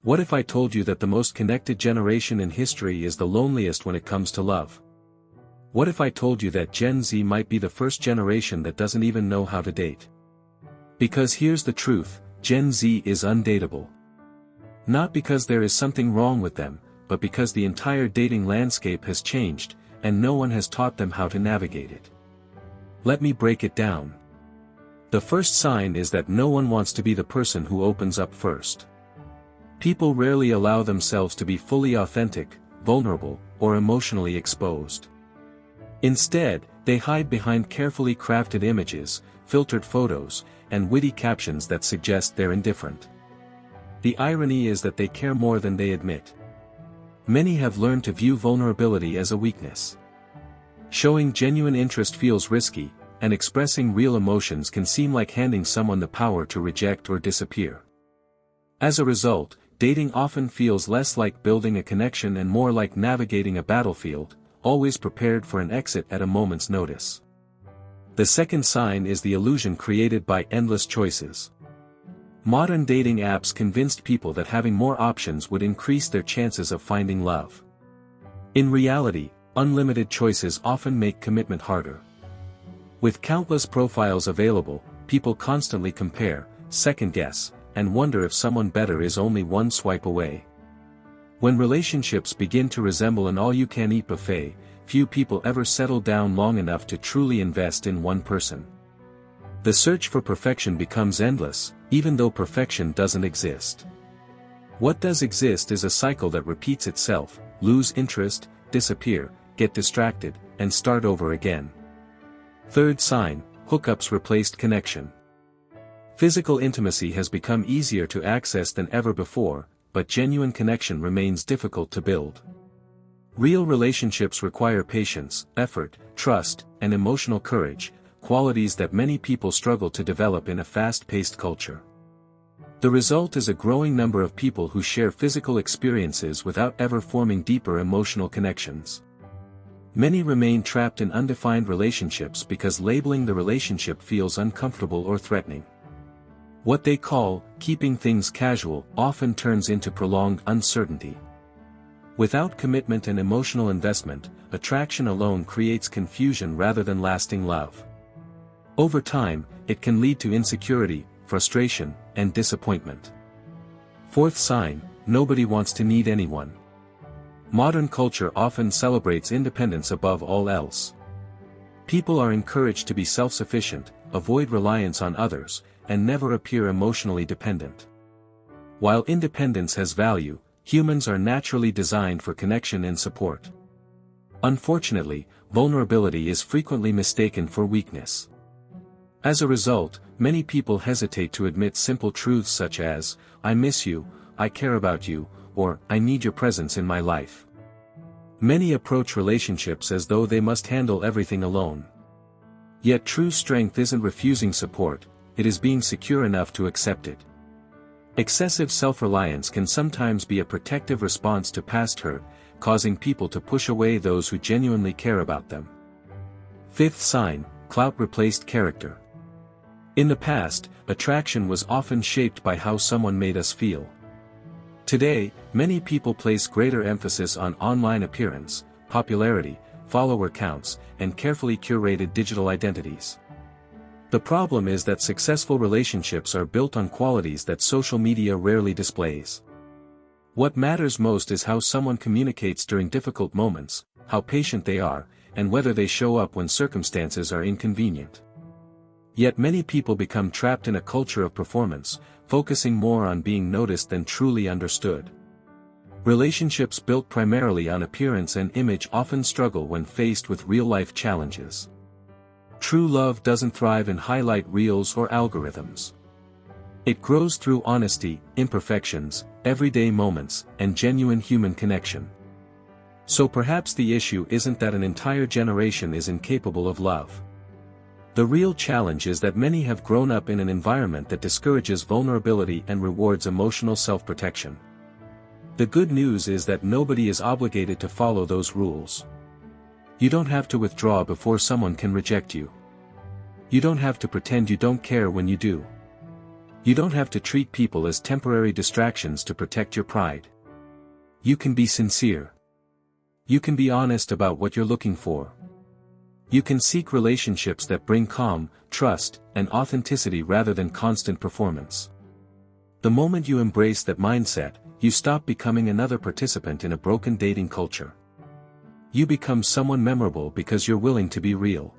What if I told you that the most connected generation in history is the loneliest when it comes to love? What if I told you that Gen Z might be the first generation that doesn't even know how to date? Because here's the truth, Gen Z is undateable. Not because there is something wrong with them, but because the entire dating landscape has changed, and no one has taught them how to navigate it. Let me break it down. The first sign is that no one wants to be the person who opens up first. People rarely allow themselves to be fully authentic, vulnerable, or emotionally exposed. Instead, they hide behind carefully crafted images, filtered photos, and witty captions that suggest they're indifferent. The irony is that they care more than they admit. Many have learned to view vulnerability as a weakness. Showing genuine interest feels risky, and expressing real emotions can seem like handing someone the power to reject or disappear. As a result, dating often feels less like building a connection and more like navigating a battlefield, always prepared for an exit at a moment's notice. The second sign is the illusion created by endless choices. Modern dating apps convinced people that having more options would increase their chances of finding love. In reality, unlimited choices often make commitment harder. With countless profiles available, people constantly compare, second-guess, and wonder if someone better is only one swipe away. When relationships begin to resemble an all-you-can-eat buffet, few people ever settle down long enough to truly invest in one person. The search for perfection becomes endless, even though perfection doesn't exist. What does exist is a cycle that repeats itself: lose interest, disappear, get distracted, and start over again. Third sign, hookups replaced connection. Physical intimacy has become easier to access than ever before, but genuine connection remains difficult to build. Real relationships require patience, effort, trust, and emotional courage, qualities that many people struggle to develop in a fast-paced culture. The result is a growing number of people who share physical experiences without ever forming deeper emotional connections. Many remain trapped in undefined relationships because labeling the relationship feels uncomfortable or threatening. What they call keeping things casual often turns into prolonged uncertainty. Without commitment and emotional investment, attraction alone creates confusion rather than lasting love. Over time, it can lead to insecurity, frustration, and disappointment. Fourth sign, nobody wants to need anyone. Modern culture often celebrates independence above all else. People are encouraged to be self-sufficient, avoid reliance on others, and never appear emotionally dependent. While independence has value, humans are naturally designed for connection and support. Unfortunately, vulnerability is frequently mistaken for weakness. As a result, many people hesitate to admit simple truths such as, "I miss you, I care about you," or "I need your presence in my life." Many approach relationships as though they must handle everything alone. Yet true strength isn't refusing support, it is being secure enough to accept it. Excessive self-reliance can sometimes be a protective response to past hurt, causing people to push away those who genuinely care about them. Fifth sign, clout replaced character. In the past, attraction was often shaped by how someone made us feel. Today, many people place greater emphasis on online appearance, popularity, follower counts, and carefully curated digital identities. The problem is that successful relationships are built on qualities that social media rarely displays. What matters most is how someone communicates during difficult moments, how patient they are, and whether they show up when circumstances are inconvenient. Yet many people become trapped in a culture of performance, focusing more on being noticed than truly understood. Relationships built primarily on appearance and image often struggle when faced with real-life challenges. True love doesn't thrive in highlight reels or algorithms. It grows through honesty, imperfections, everyday moments, and genuine human connection. So perhaps the issue isn't that an entire generation is incapable of love. The real challenge is that many have grown up in an environment that discourages vulnerability and rewards emotional self-protection. The good news is that nobody is obligated to follow those rules. You don't have to withdraw before someone can reject you. You don't have to pretend you don't care when you do. You don't have to treat people as temporary distractions to protect your pride. You can be sincere. You can be honest about what you're looking for. You can seek relationships that bring calm, trust, and authenticity rather than constant performance. The moment you embrace that mindset, you stop becoming another participant in a broken dating culture. You become someone memorable because you're willing to be real.